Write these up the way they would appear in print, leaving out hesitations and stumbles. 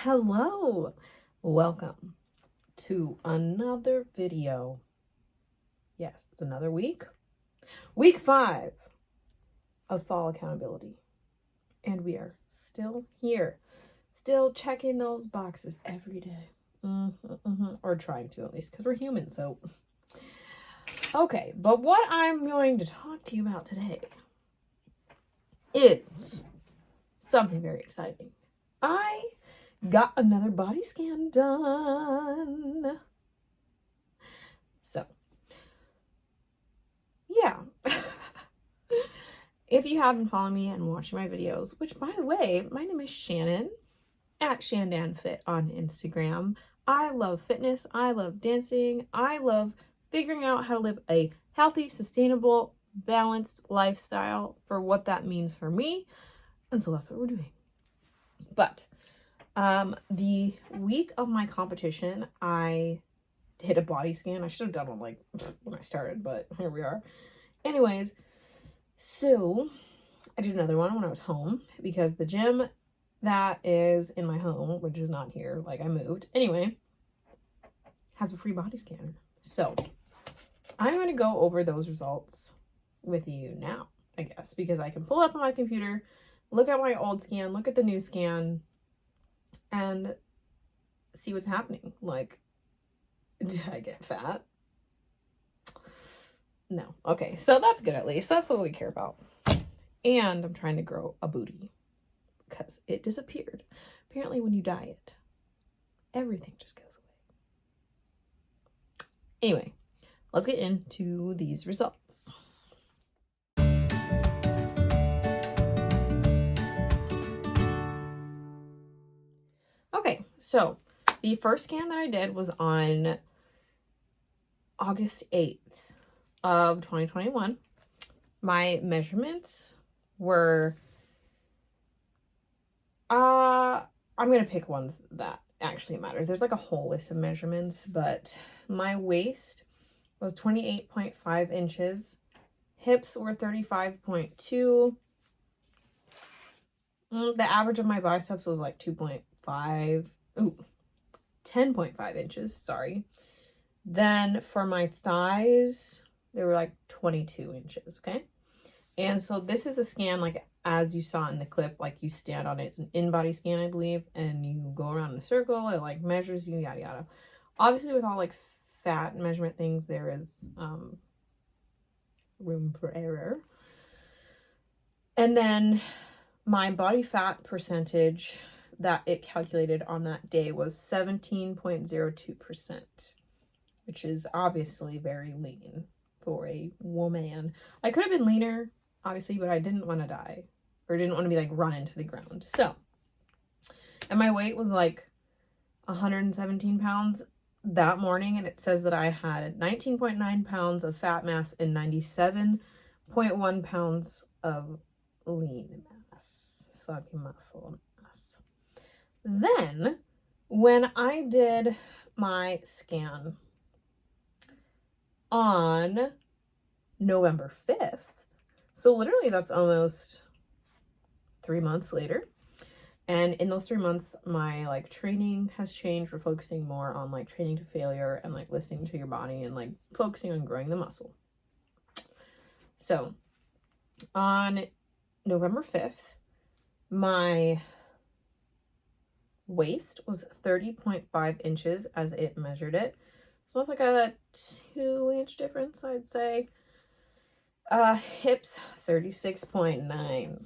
Hello, welcome to another video. Yes, it's another week. Week 5 of fall accountability. And we are still here, still checking those boxes every day. Or trying to, at least, because we're human, so. Okay, but what I'm going to talk to you about today is something very exciting. I got another body scan done. So, yeah. If you haven't followed me and watching my videos, which by the way, my name is Shannon at ShandanFit on Instagram. I love fitness. I love dancing. I love figuring out how to live a healthy, sustainable, balanced lifestyle for what that means for me. And so that's what we're doing. But the week of my competition, I did a body scan. I should have done one like when I started, but here we are. Anyways, so I did another one when I was home because the gym that is in my home, which is not here, like I moved, anyway, has a free body scanner. So I'm going to go over those results with you now, I guess, because I can pull it up on my computer, look at my old scan, look at the new scan, and see what's happening. Like, did I get fat? No. Okay, so that's good at least. That's what we care about. And I'm trying to grow a booty because it disappeared. Apparently when you diet, everything just goes away. Anyway, let's get into these results. Okay, so the first scan that I did was on August 8th of 2021. My measurements were, I'm going to pick ones that actually matter. There's like a whole list of measurements, but my waist was 28.5 inches. Hips were 35.2. The average of my biceps was like 10.5 inches, sorry. Then for my thighs, they were like 22 inches, okay? And so this is a scan, like as you saw in the clip, like you stand on it. It's an in-body scan, I believe, and you go around in a circle. It like measures you, yada, yada. Obviously, with all like fat measurement things, there is room for error. And then my body fat percentage that it calculated on that day was 17.02%, which is obviously very lean for a woman. I could have been leaner, obviously, but I didn't want to die or didn't want to be like run into the ground. So, and my weight was like 117 pounds that morning, and it says that I had 19.9 pounds of fat mass and 97.1 pounds of lean mass, saggy muscle mass. Then, when I did my scan on November 5th, so literally that's almost 3 months later, and in those 3 months, my like training has changed. We're focusing more on like training to failure and like listening to your body and like focusing on growing the muscle. So on November 5th, my waist was 30.5 inches as it measured it. So that's like a 2-inch difference, I'd say. Hips 36.9.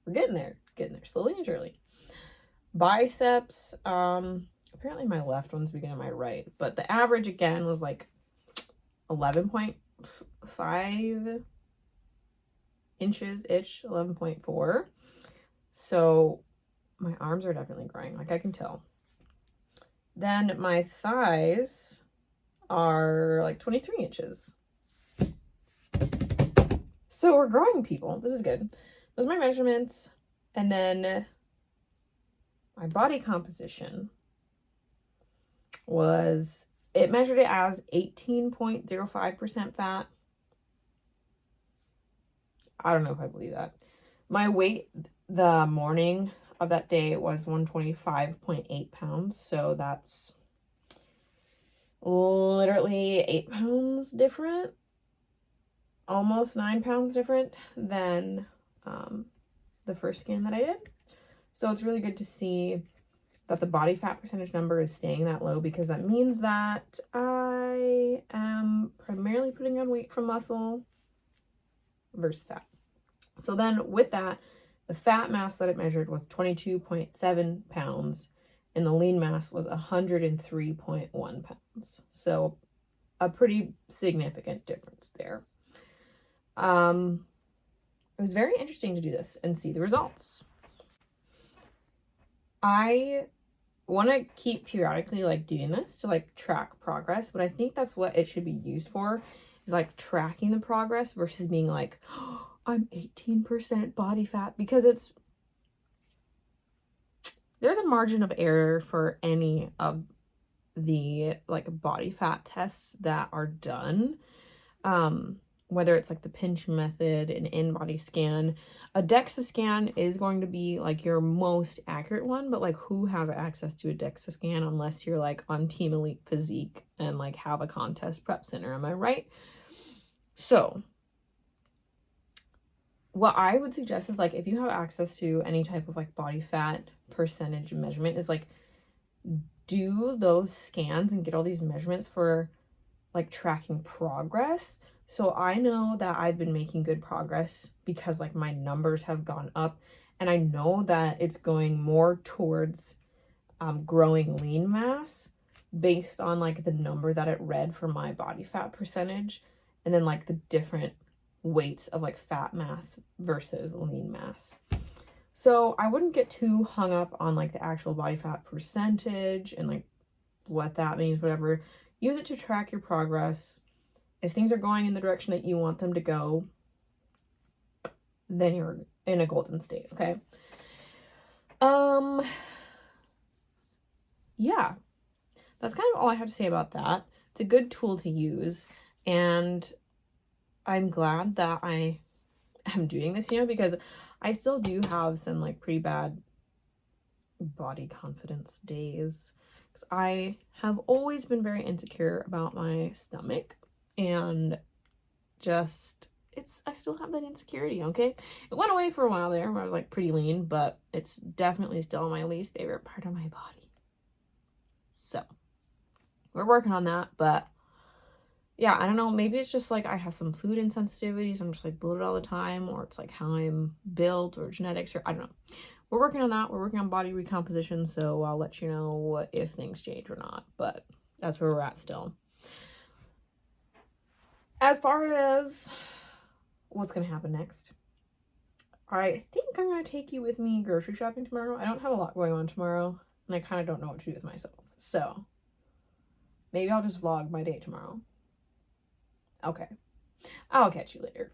We're getting there slowly and surely. Biceps, apparently my left one's bigger than my right, but the average again was like 11.5 inches ish, 11.4. So my arms are definitely growing, like I can tell. Then my thighs are like 23 inches. So we're growing, people. This is good. Those are my measurements. And then my body composition was, it measured it as 18.05% fat. I don't know if I believe that. My weight the morning of that day was 125.8 pounds. So that's literally 8 pounds different, almost 9 pounds different than the first scan that I did. So it's really good to see that the body fat percentage number is staying that low, because that means that I am primarily putting on weight from muscle versus fat. So then with that, the fat mass that it measured was 22.7 pounds and the lean mass was 103.1 pounds. So a pretty significant difference there. It was very interesting to do this and see the results. I want to keep periodically like doing this to like track progress, but I think that's what it should be used for, is like tracking the progress versus being like, oh, I'm 18% body fat, because there's a margin of error for any of the like body fat tests that are done. Whether it's like the pinch method, an in-body scan, a DEXA scan is going to be like your most accurate one, but like who has access to a DEXA scan unless you're like on Team Elite Physique and like have a contest prep center, am I right? So what I would suggest is like, if you have access to any type of like body fat percentage measurement, is like do those scans and get all these measurements for like tracking progress. So I know that I've been making good progress because like my numbers have gone up, and I know that it's going more towards growing lean mass based on like the number that it read for my body fat percentage, and then like the different weights of like fat mass versus lean mass. So I wouldn't get too hung up on like the actual body fat percentage and like what that means, whatever. Use it to track your progress. If things are going in the direction that you want them to go, then you're in a golden state, okay? Yeah, that's kind of all I have to say about that. It's a good tool to use, and I'm glad that I am doing this, because I still do have some like pretty bad body confidence days, because I have always been very insecure about my stomach, and just I still have that insecurity, okay? It went away for a while there where I was like pretty lean, but it's definitely still my least favorite part of my body. So we're working on that, but yeah, I don't know, maybe it's just like I have some food insensitivities, I'm just like bloated all the time, or it's like how I'm built, or genetics, or I don't know. We're working on that. We're working on body recomposition, so I'll let you know if things change or not, but that's where we're at still. As far as what's going to happen next, I think I'm going to take you with me grocery shopping tomorrow. I don't have a lot going on tomorrow, and I kind of don't know what to do with myself. So maybe I'll just vlog my day tomorrow. Okay. I'll catch you later.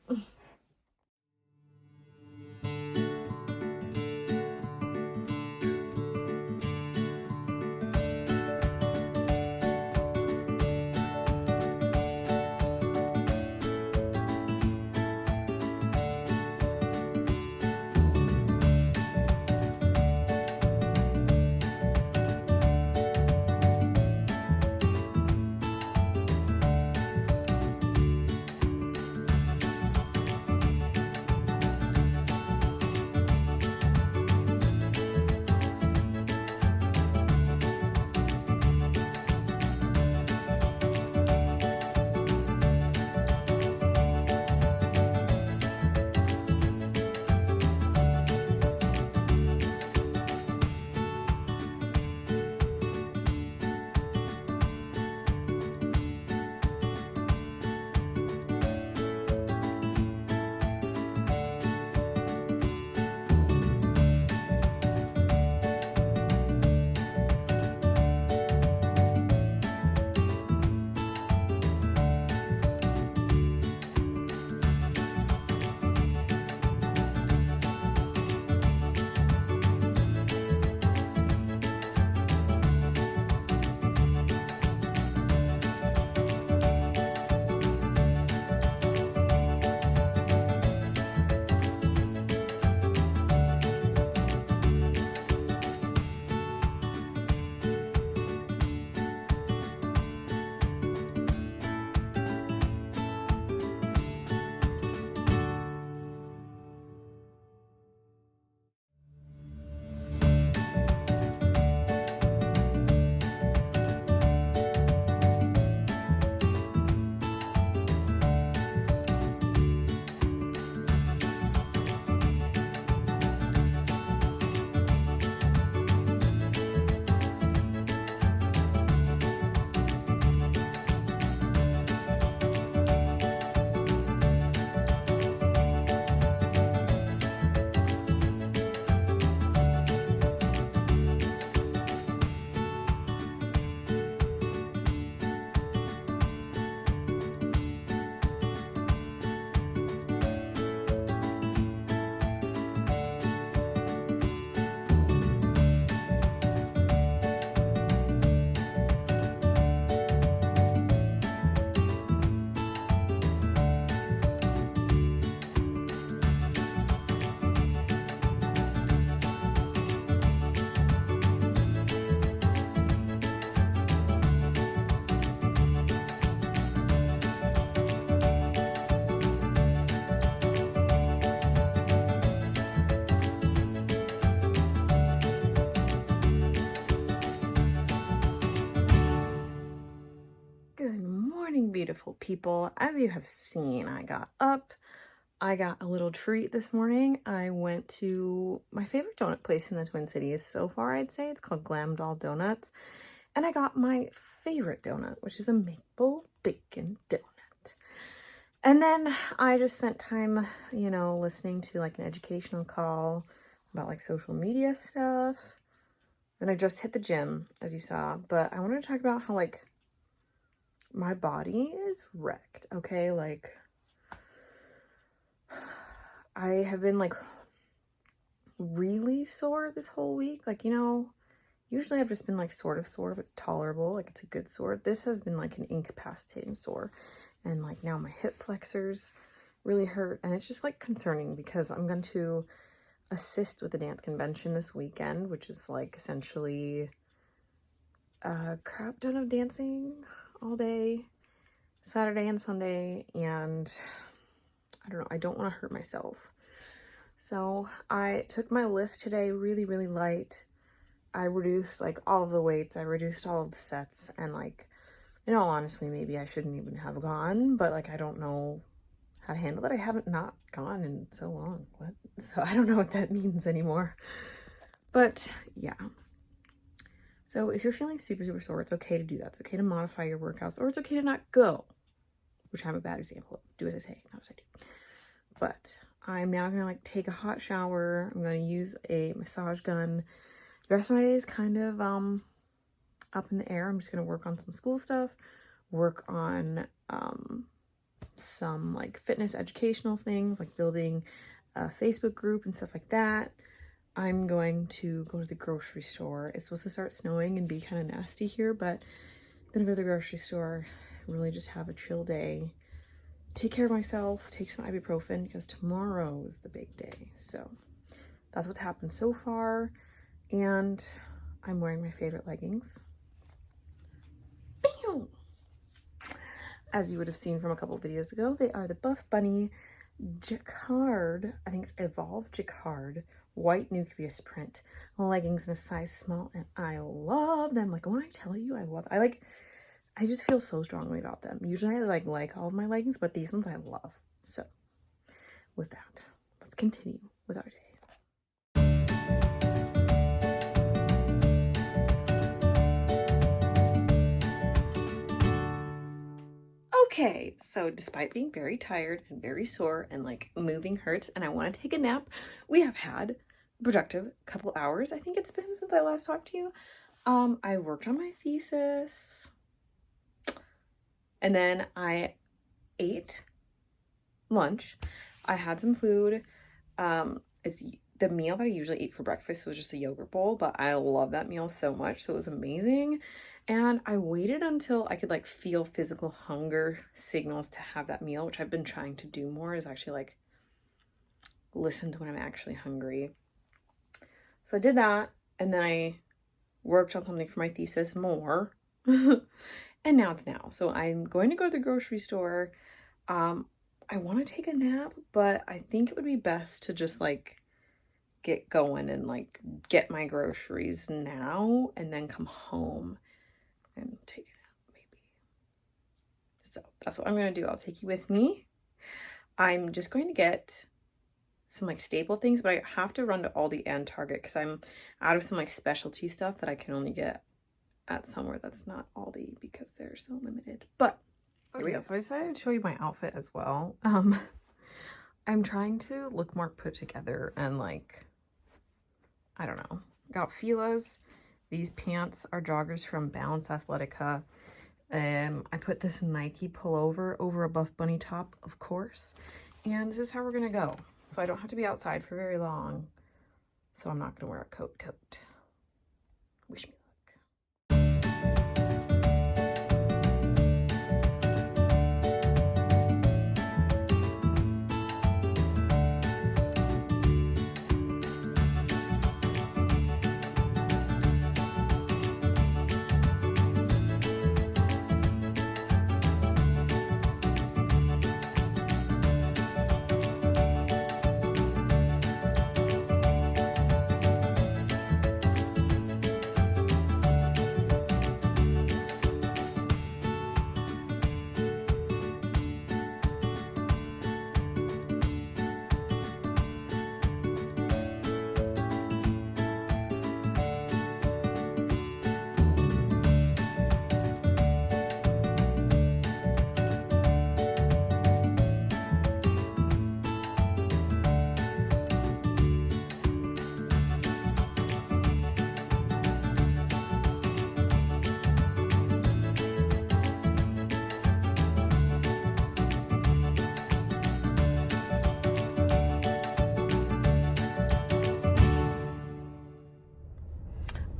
beautiful people. As you have seen, I got up. I got a little treat this morning. I went to my favorite donut place in the Twin Cities so far, I'd say. It's called Glam Doll Donuts. And I got my favorite donut, which is a maple bacon donut. And then I just spent time, you know, listening to like an educational call about like social media stuff. Then I just hit the gym, as you saw. But I wanted to talk about how like my body is wrecked, okay? Like, I have been like really sore this whole week. Like, you know, usually I've just been like sort of sore, but it's tolerable. Like, it's a good sore. This has been like an incapacitating sore. And like now my hip flexors really hurt. And it's just like concerning because I'm going to assist with the dance convention this weekend, which is like essentially a crap ton of dancing all day, Saturday and Sunday, and I don't know, I don't want to hurt myself. So I took my lift today really, really light. I reduced like all of the weights, I reduced all of the sets, and like, in all honesty, maybe I shouldn't even have gone, but like I don't know how to handle that. I haven't not gone in so long. So I don't know what that means anymore. But yeah. So if you're feeling super, super sore, it's okay to do that. It's okay to modify your workouts, or it's okay to not go, which I'm a bad example of. Do as I say, not as I do. But I'm now going to like take a hot shower. I'm going to use a massage gun. The rest of my day is kind of up in the air. I'm just going to work on some school stuff, work on some like fitness educational things, like building a Facebook group and stuff like that. I'm going to go to the grocery store. It's supposed to start snowing and be kind of nasty here, but I'm going to go to the grocery store, really just have a chill day, take care of myself, take some ibuprofen, because tomorrow is the big day. So that's what's happened so far. And I'm wearing my favorite leggings. Bam! As you would have seen from a couple videos ago, they are the Buff Bunny Jacquard, I think it's Evolve Jacquard white nucleus print leggings in a size small, and I love them. Like, when I tell you I just feel so strongly about them. Usually I like all of my leggings, but these ones I love. So with that, let's continue with our day. Okay, so despite being very tired and very sore and like moving hurts and I want to take a nap, we have had a productive couple hours. I think it's been since I last talked to you. I worked on my thesis, and then I ate lunch. I had some food. It's the meal that I usually eat for breakfast was just a yogurt bowl, but I love that meal so much, so it was amazing. And I waited until I could like feel physical hunger signals to have that meal, which I've been trying to do more, is actually like listen to when I'm actually hungry. So I did that, and then I worked on something for my thesis more. And now it's now. So I'm going to go to the grocery store. I want to take a nap, but I think it would be best to just like get going and like get my groceries now and then come home and take it out maybe. So that's what I'm going to do. I'll take you with me. I'm just going to get some like staple things, but I have to run to Aldi and Target because I'm out of some like specialty stuff that I can only get at somewhere that's not Aldi because they're so limited. But here we go. So I decided to show you my outfit as well. I'm trying to look more put together and like, I don't know. Got Fila's. These pants are joggers from Balance Athletica. I put this Nike pullover over a Buff Bunny top, of course. And this is how we're gonna go. So I don't have to be outside for very long. So I'm not gonna wear a coat. Wish me luck.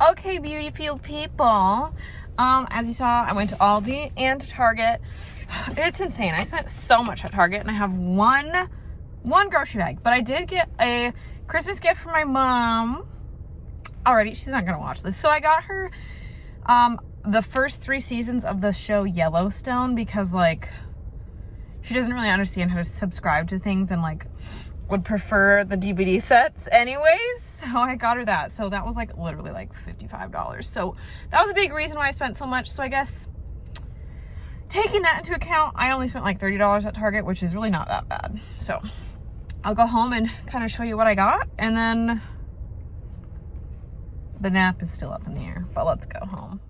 Okay, beautiful people. As you saw, I went to Aldi and to Target. It's insane. I spent so much at Target, and I have one grocery bag. But I did get a Christmas gift from my mom. Already, she's not gonna watch this. So I got her the first 3 seasons of the show Yellowstone, because like she doesn't really understand how to subscribe to things, and like would prefer the DVD sets anyways. So I got her that. So that was like literally like $55. So that was a big reason why I spent so much. So I guess taking that into account, I only spent like $30 at Target, which is really not that bad. So I'll go home and kind of show you what I got, and then the nap is still up in the air, but let's go home.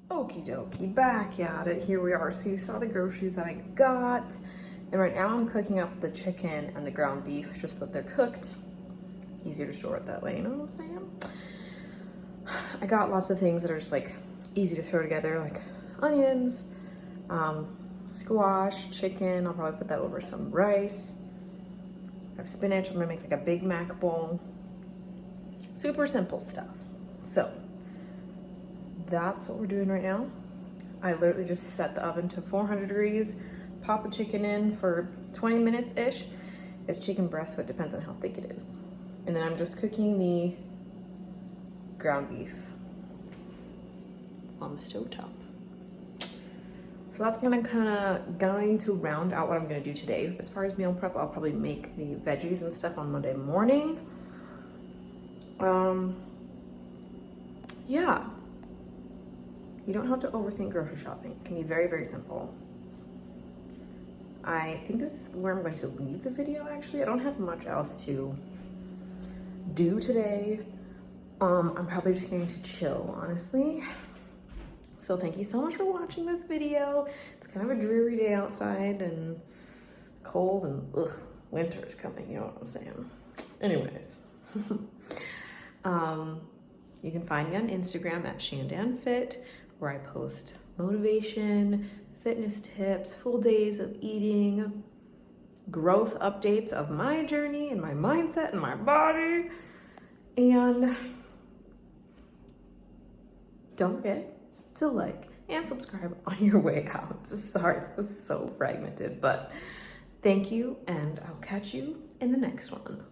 Okie dokie, back at it. Here we are. So you saw the groceries that I got. And right now I'm cooking up the chicken and the ground beef just so that they're cooked. Easier to store it that way, you know what I'm saying? I got lots of things that are just like easy to throw together, like onions, squash, chicken. I'll probably put that over some rice. I have spinach. I'm gonna make like a Big Mac bowl. Super simple stuff. So that's what we're doing right now. I literally just set the oven to 400 degrees, pop the chicken in for 20 minutes-ish. It's chicken breast, so it depends on how thick it is. And then I'm just cooking the ground beef on the stovetop. So that's going to round out what I'm gonna do today. As far as meal prep, I'll probably make the veggies and stuff on Monday morning. Yeah. You don't have to overthink grocery shopping. It can be very, very simple. I think this is where I'm going to leave the video, actually. I don't have much else to do today. I'm probably just going to chill, honestly. So thank you so much for watching this video. It's kind of a dreary day outside and cold, and winter is coming, you know what I'm saying? Anyways. You can find me on Instagram at ShandanFit, where I post motivation, fitness tips, full days of eating, growth updates of my journey and my mindset and my body. And don't forget to like and subscribe on your way out. Sorry, that was so fragmented, but thank you, and I'll catch you in the next one.